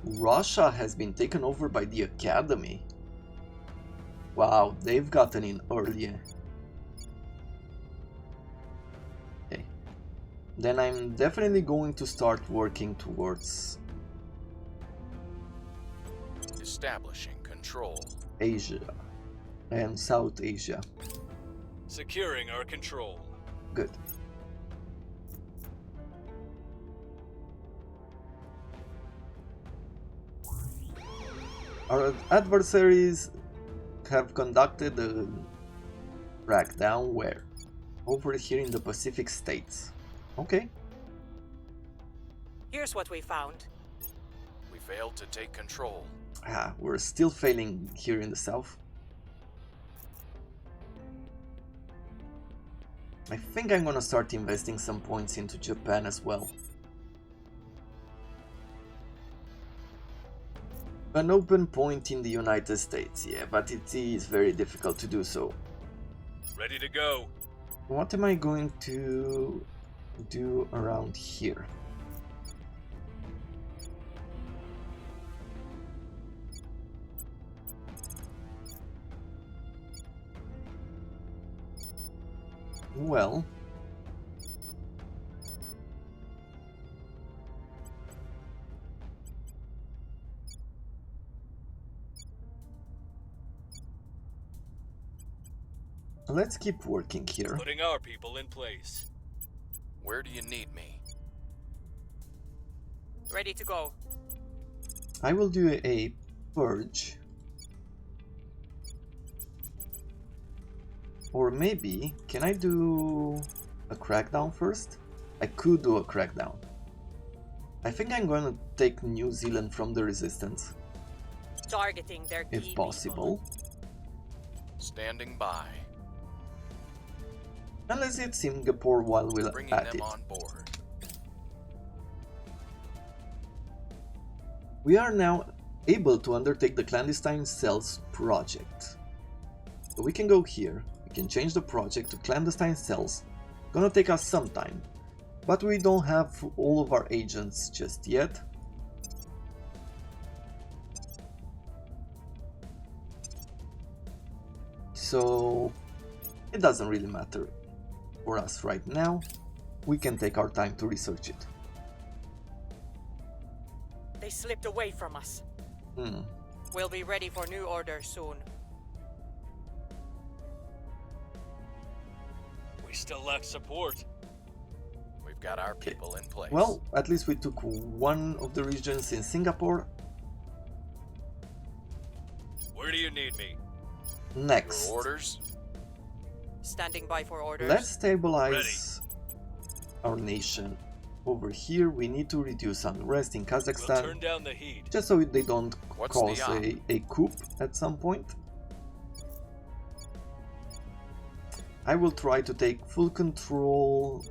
Russia has been taken over by the Academy. Wow, they've gotten in early. Okay. Then I'm definitely going to start working towards Establishing control. Asia and South Asia. Securing our control. Good. Our adversaries have conducted a crackdown where? Over here in the Pacific States. Okay. Here's what we found. We failed to take control. We're still failing here in the south. I think I'm gonna start investing some points into Japan as well. An open point in the United States, yeah, but it is very difficult to do so. Ready to go. What am I going to do around here? Well, let's keep working here. Putting our people in place. Where do you need me? Ready to go. I will do a purge. Or maybe, can I do a crackdown first? I could do a crackdown. I think I'm gonna take New Zealand from the resistance, Targeting their key if possible. Standing by. Unless it's Singapore while we're Bringing at them it. on board. We are now able to undertake the clandestine cells project. So we can go here, we can change the project to clandestine cells. Gonna take us some time, but we don't have all of our agents just yet. So it doesn't really matter for us right now. We can take our time to research it. They slipped away from us. We'll be ready for new orders soon. We still lack support. We've got our people in place. Well, at least we took one of the regions in Singapore. Where do you need me? Next, Your orders? Standing by for orders. let's stabilize our nation. Over here, we need to reduce unrest in We'll Kazakhstan, turn down the heat. just so they don't What's cause the a coup at some point. I will try to take full control,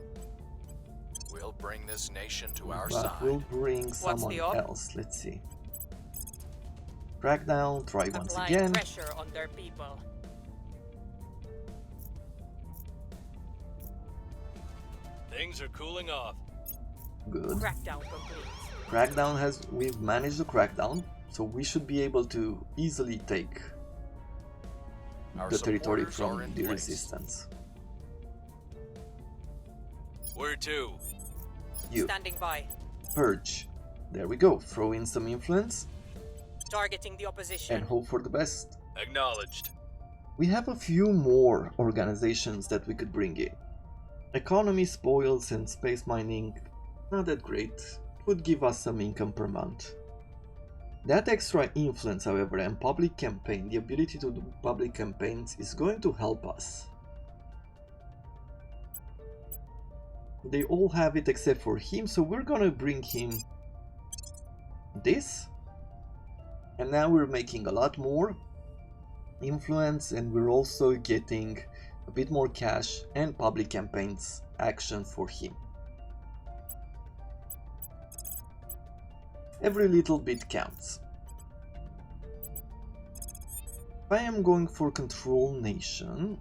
We'll bring this nation to our but side. we'll bring someone the op? else. Let's see. Crackdown, try once Applying again. pressure on their people. Things are cooling off. Good. Crackdown complete. Crackdown we've managed the crackdown, so we should be able to easily take Our the territory supporters are from in the place. resistance. Where to? You, Standing by. purge. There we go. Throw in some influence Targeting the opposition. and hope for the best. Acknowledged. We have a few more organizations that we could bring in. Economy, spoils, and space mining, not that great, would give us some income per month. That extra influence, however, and public campaign, the ability to do public campaigns, is going to help us. They all have it except for him, so we're gonna bring him this. And now we're making a lot more influence, and we're also getting a bit more cash and public campaigns action for him. Every little bit counts. I am going for control nation.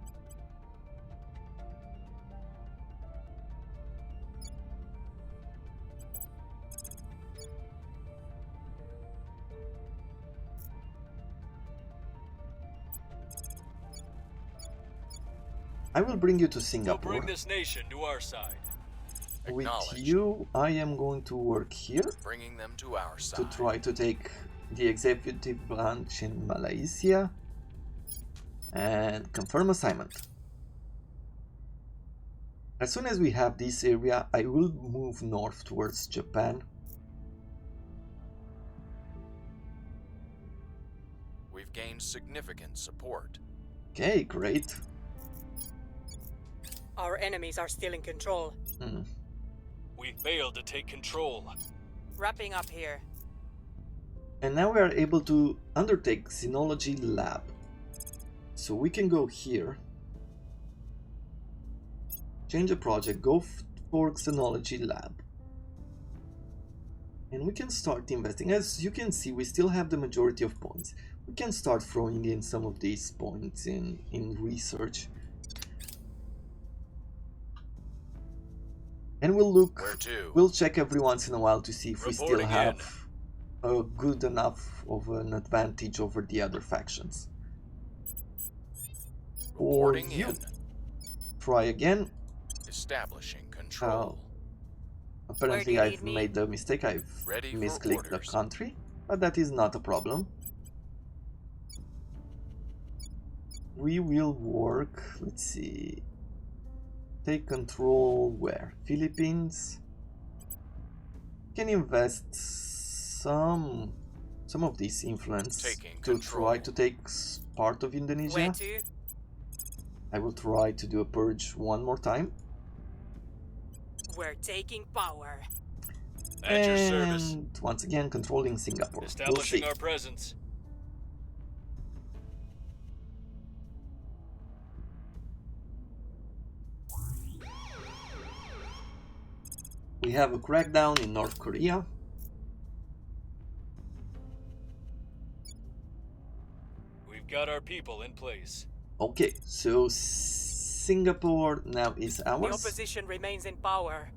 I will bring you to We'll Singapore. bring this nation to our side. With Acknowledged. you, I am going to work here Bringing them to our to side. try to take the executive branch in Malaysia and confirm assignment. As soon as we have this area, I will move north towards Japan. gained significant support. Okay, great. Our enemies are still in control. We failed to take control. Wrapping up here. And now we are able to undertake Xenology Lab. So we can go here, change the project, go for Xenology Lab. And we can start investing. As you can see, we still have the majority of points. We can start throwing in some of these points in research. And we'll look, we'll check every once in a while to see if we still have a good enough of an advantage over the other factions. Or you. Try again. Establishing control. Apparently I've made the mistake, I've misclicked the country, but that is not a problem. We will work, let's see, take control where? Philippines. Can invest some of this influence to try to take part of Indonesia. Where to? I will try to do a purge one more time. We're taking power. At your service. And once again, controlling Singapore. Establishing our presence. We have a crackdown in North Korea. We've got our people in place. Okay, so Singapore now is ours. The opposition remains in power.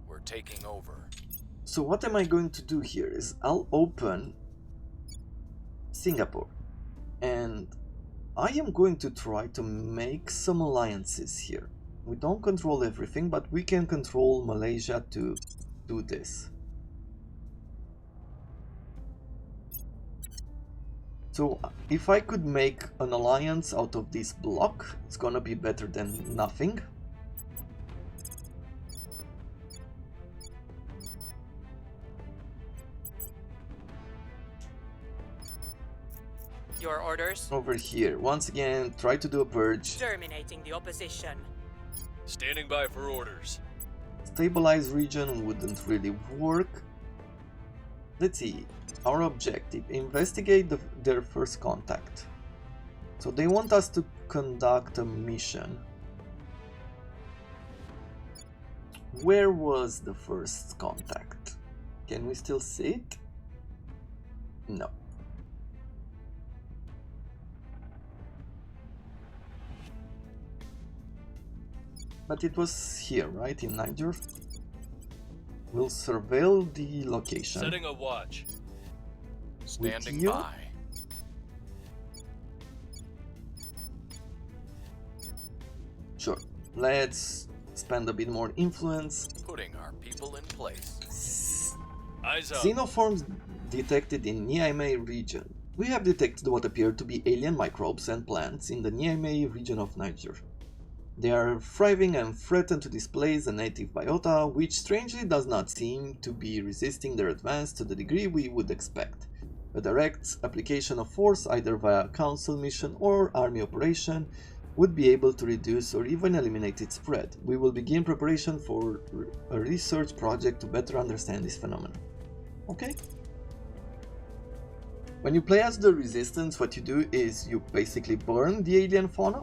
We're taking over. So what am I going to do here is I'll open Singapore and I am going to try to make some alliances here. We don't control everything, but we can control Malaysia to do this. So if I could make an alliance out of this block, it's gonna be better than nothing. Your orders? Over here, once again, try to do a purge. Terminating the opposition. Standing by for orders. Stabilize region wouldn't really work. Let's see. Our objective, investigate their first contact. So they want us to conduct a mission. Where was the first contact? Can we still see it? No. But it was here, right? In Niger? We'll surveil the location. Setting a watch. Standing you? by. Sure. Let's spend a bit more influence. Putting our people in place. Eyes up. Xenoforms detected in Niamey region. We have detected what appear to be alien microbes and plants in the Niamey region of Niger. They are thriving and threaten to displace a native biota, which strangely does not seem to be resisting their advance to the degree we would expect. A direct application of force, either via council mission or army operation, would be able to reduce or even eliminate its spread. We will begin preparation for a research project to better understand this phenomenon. Okay? When you play as the Resistance, what you do is you basically burn the alien fauna.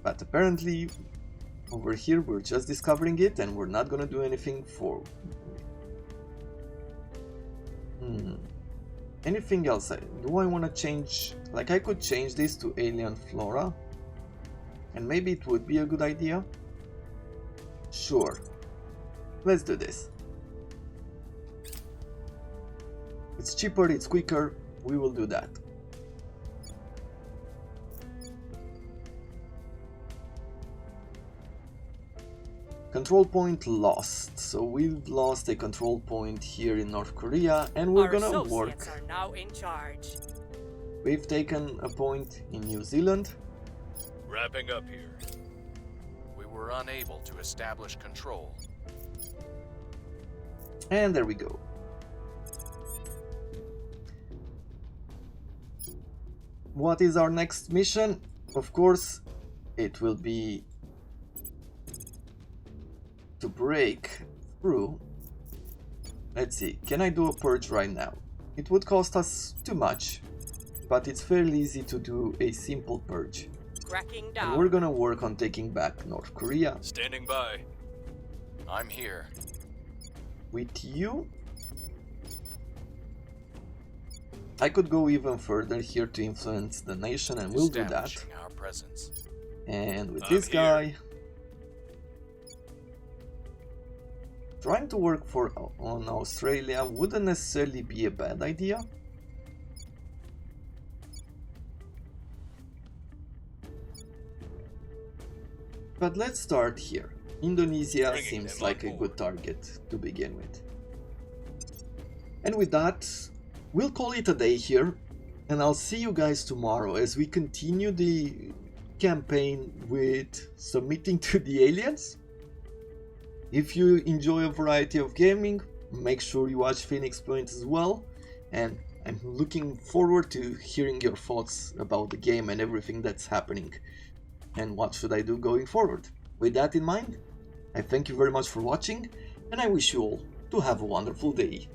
But apparently, over here we're just discovering it and we're not gonna do anything for... Anything else? Do I want to change... Like, I could change this to alien flora. And maybe it would be a good idea. Sure. Let's do this. It's cheaper, it's quicker. We will do that. Control point lost. So we've lost a control point here in North Korea and we're gonna work. Our associates are now in charge. We've taken a point in New Zealand. Wrapping up here. We were unable to establish control. And there we go. what is our next mission? Of course, it will be to break through. Let's see, can I do a purge right now? It would cost us too much, but it's fairly easy to do a simple purge. Cracking And we're gonna work on taking back North Korea. Standing by. I'm here. With you, I could go even further here to influence the nation, and we'll do that. Establishing our presence. And with I'm this here. guy, trying to work on Australia wouldn't necessarily be a bad idea. But let's start here. Indonesia Bringing seems them like on a good board. target to begin with. And with that, we'll call it a day here, and I'll see you guys tomorrow as we continue the campaign with submitting to the aliens. If you enjoy a variety of gaming, make sure you watch Phoenix Point as well, and I'm looking forward to hearing your thoughts about the game and everything that's happening, and what should I do going forward. With that in mind, I thank you very much for watching, and I wish you all to have a wonderful day.